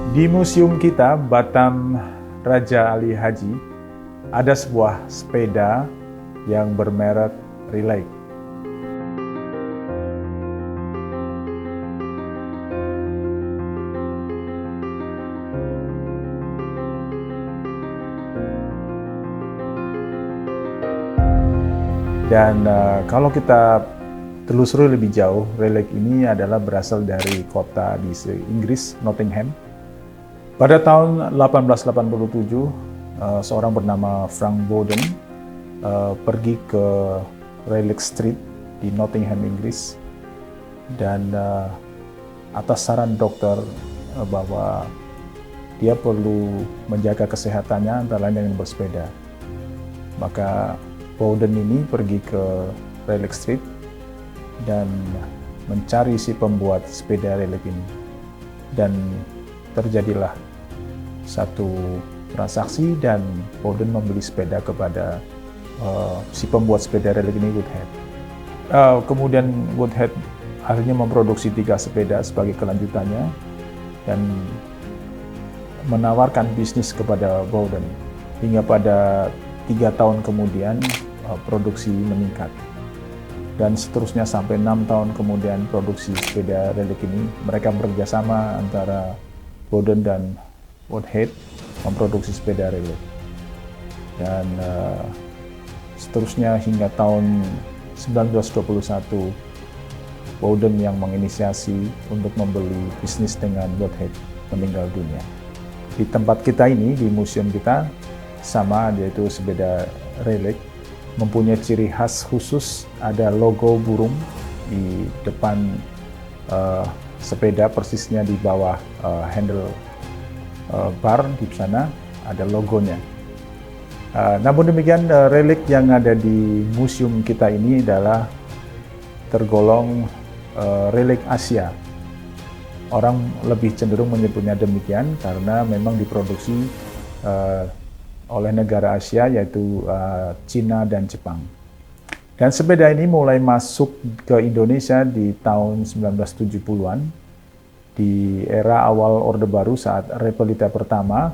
Di museum kita, Batam Raja Ali Haji, ada sebuah sepeda yang bermerek Relay. Dan kalau kita telusuri lebih jauh, Relic ini adalah berasal dari kota di Inggris, Nottingham. Pada tahun 1887, seorang bernama Frank Bowden pergi ke Relic Street di Nottingham, Inggris, dan atas saran dokter bahwa dia perlu menjaga kesehatannya antara lain dengan bersepeda. Maka Bowden ini pergi ke Relic Street dan mencari si pembuat sepeda Relic ini. Dan terjadilah satu transaksi dan Bowden membeli sepeda kepada si pembuat sepeda Relic ini, Woodhead. Kemudian Woodhead akhirnya memproduksi 3 sepeda sebagai kelanjutannya dan menawarkan bisnis kepada Bowden. Hingga pada 3 tahun kemudian produksi meningkat. Dan seterusnya sampai 6 tahun kemudian produksi sepeda Relic ini, mereka bekerjasama antara Bowden dan Woodhead memproduksi sepeda Relic. Dan seterusnya hingga tahun 1921, Bowden yang menginisiasi untuk membeli bisnis dengan Woodhead meninggal dunia. Di tempat kita ini, di museum kita, sama, yaitu sepeda Relic, mempunyai ciri khas khusus, ada logo burung di depan sepeda, persisnya di bawah handle bar di sana ada logonya. Namun demikian, Relic yang ada di museum kita ini adalah tergolong Relic Asia. Orang lebih cenderung menyebutnya demikian karena memang diproduksi oleh negara Asia, yaitu Cina dan Jepang. Dan sepeda ini mulai masuk ke Indonesia di tahun 1970-an, di era awal Orde Baru saat Repelita pertama,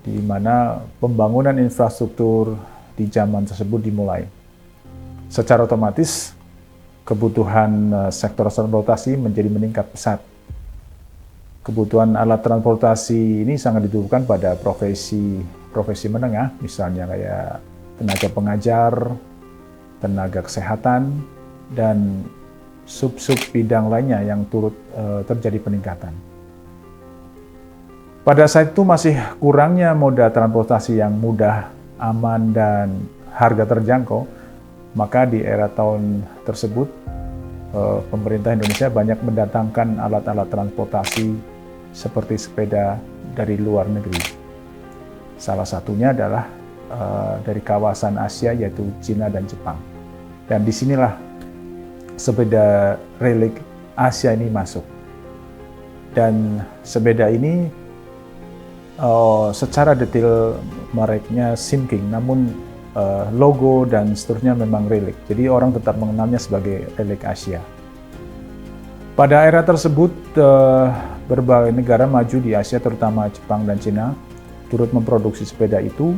di mana pembangunan infrastruktur di zaman tersebut dimulai. Secara otomatis, kebutuhan sektor transportasi menjadi meningkat pesat. Kebutuhan alat transportasi ini sangat dibutuhkan pada profesi menengah, misalnya kayak tenaga pengajar, tenaga kesehatan, dan sub-sub bidang lainnya yang turut terjadi peningkatan. Pada saat itu masih kurangnya moda transportasi yang mudah, aman, dan harga terjangkau, maka di era tahun tersebut pemerintah Indonesia banyak mendatangkan alat-alat transportasi seperti sepeda dari luar negeri. Salah satunya adalah dari kawasan Asia, yaitu Cina dan Jepang. Dan disinilah sepeda Relic Asia ini masuk. Dan sepeda ini secara detail mereknya Simking, namun logo dan seterusnya memang Relic. Jadi orang tetap mengenalnya sebagai Relic Asia. Pada era tersebut, berbagai negara maju di Asia, terutama Jepang dan Cina, turut memproduksi sepeda itu,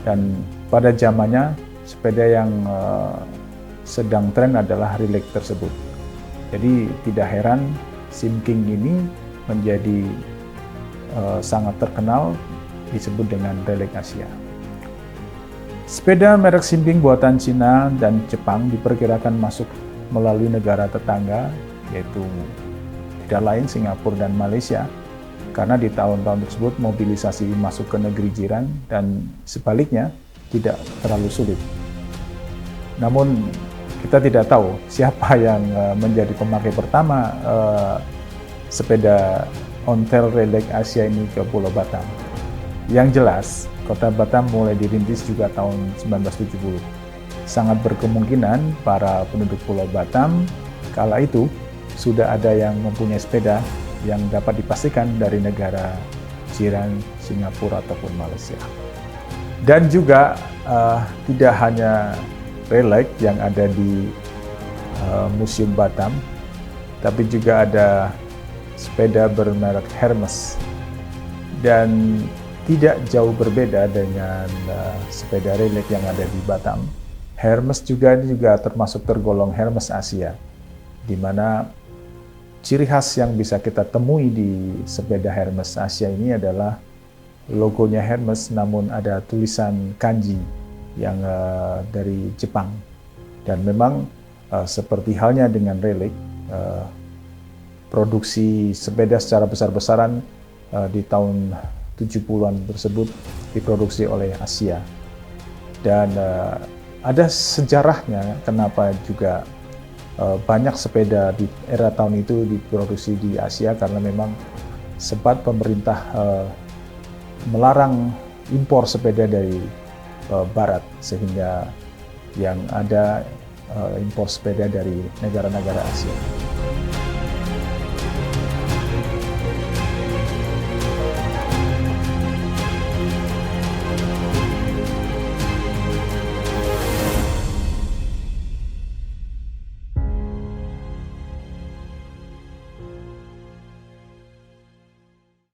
dan pada zamannya sepeda yang sedang tren adalah Relic tersebut. Jadi tidak heran Simking ini menjadi sangat terkenal, disebut dengan Relic Asia. Sepeda merek Simking buatan Cina dan Jepang diperkirakan masuk melalui negara tetangga, yaitu tidak lain Singapura dan Malaysia, karena di tahun-tahun tersebut mobilisasi masuk ke negeri jiran dan sebaliknya tidak terlalu sulit. Namun kita tidak tahu siapa yang menjadi pemakai pertama sepeda ontel Relic Asia ini ke Pulau Batam. Yang jelas, kota Batam mulai dirintis juga tahun 1970. Sangat berkemungkinan para penduduk Pulau Batam kala itu sudah ada yang mempunyai sepeda yang dapat dipastikan dari negara jiran Singapura ataupun Malaysia. Dan juga tidak hanya Relic yang ada di Museum Batam, tapi juga ada sepeda bermerek Hermes. dan tidak jauh berbeda dengan sepeda relic yang ada di Batam. Hermes juga termasuk tergolong Hermes Asia, di mana ciri khas yang bisa kita temui di sepeda Hermes Asia ini adalah logonya Hermes, namun ada tulisan kanji yang dari Jepang. Dan memang seperti halnya dengan relic, produksi sepeda secara besar-besaran di tahun 70-an tersebut diproduksi oleh Asia. Dan ada sejarahnya kenapa juga banyak sepeda di era tahun itu diproduksi di Asia, karena memang sempat pemerintah melarang impor sepeda dari Barat, sehingga yang ada impor sepeda dari negara-negara Asia.